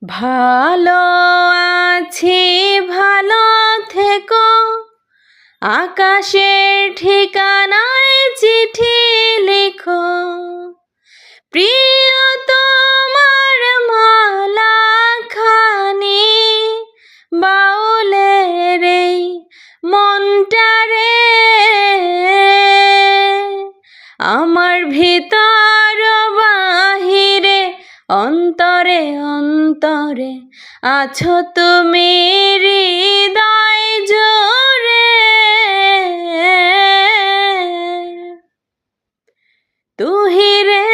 ভালো আছি ভালো থেকো, আকাশের ঠিকানায় চিঠি লিখো। প্রিয় তোমার মালা খানি বাউলের এই মনটারে আমার ভিতর বাহিরে অন্তরে অন্তরে আছো তুমি হৃদয় জুড়ে। তুহি রে